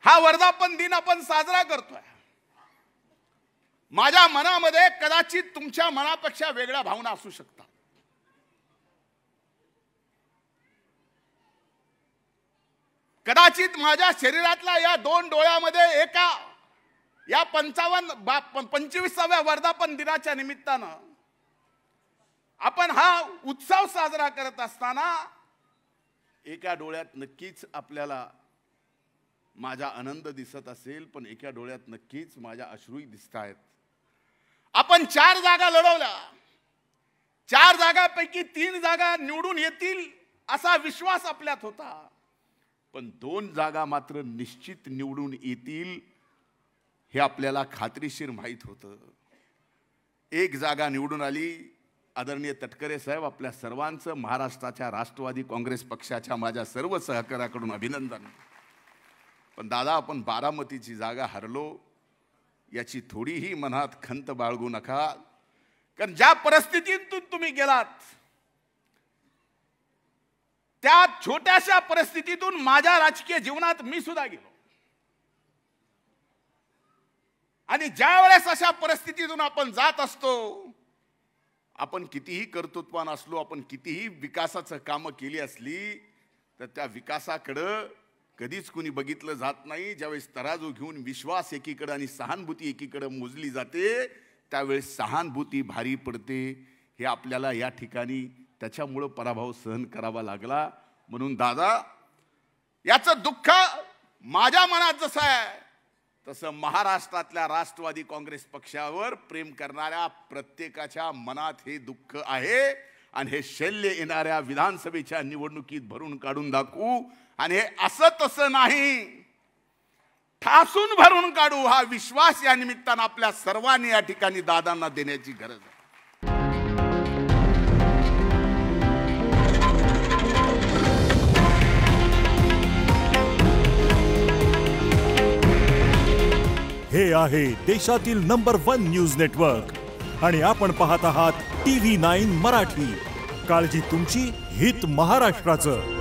हा वर्धापन दिन आपण साजरा करतोय। माझ्या मनामध्ये कदाचित तुमच्या मनापेक्षा वेगळ्या भावना असू शकतात। कदाचित माझ्या शरीरातल्या या दोन डोळ्यामध्ये एका या 25व्या वर्धापन दिनाच्या निमित्तानं आपण हा उत्सव साजरा करत असताना एका डोळ्यात नक्कीच आपल्याला माझा आनंद दिसत असेल, पण एका डोळ्यात नक्कीच माझ्या अश्रूही दिसतायत। आपण 4 जागा लढवल्या, 4 जागांपैकी 3 जागा निवडून येतील असा विश्वास आपल्यात होता, पण 2 जागा मात्र निश्चित निवडून येतील हे आपल्याला खात्रीशीर माहित होतं। 1 जागा निवडून आली। आदरणीय तटकरे साहेब, आपल्या सर्वांचं महाराष्ट्राच्या राष्ट्रवादी काँग्रेस पक्षाच्या माझ्या सर्व सहकार्याकडून अभिनंदन। पण दादा, आपण बारामतीची जागा हरलो याची थोडीही मनात खंत बाळगू नका, कारण ज्या परिस्थितीतून तुम्ही गेलात त्या छोट्याशा परिस्थितीतून माझ्या राजकीय जीवनात मी सुद्धा गेलो, आणि ज्या वेळेस अशा परिस्थितीतून आपण जात असतो, आपण कितीही कर्तृत्वान असलो, आपण कितीही विकासाचं कामं केली असली, तर त्या विकासाकडे कधीच कुणी बघितलं जात नाही। ज्यावेळेस तराजू घेऊन विश्वास एकीकडे आणि सहानुभूती एकीकडे मोजली जाते, त्यावेळेस सहानुभूती भारी पडते। हे आपल्याला या ठिकाणी त्याच्यामुळे पराभव सहन करावा लागला। म्हणून दादा, याचं दुःख माझ्या मनात जसं आहे तसं महाराष्ट्रातल्या राष्ट्रवादी काँग्रेस पक्षावर प्रेम करणाऱ्या प्रत्येकाच्या मनात हे दुःख आहे, आणि हे शल्य येणाऱ्या विधानसभेच्या निवडणुकीत भरून काढून दाखवू, आणि हे असं तसं नाही, ठासून भरून काढू हा विश्वास या निमित्तानं आपल्या सर्वांनी या ठिकाणी दादांना देण्याची गरज आहे। हे आहे देशातील नंबर 1 न्यूज नेटवर्क आणि आपण पाहत आहात TV9 मराठी। काळजी तुमची, हित महाराष्ट्राचं।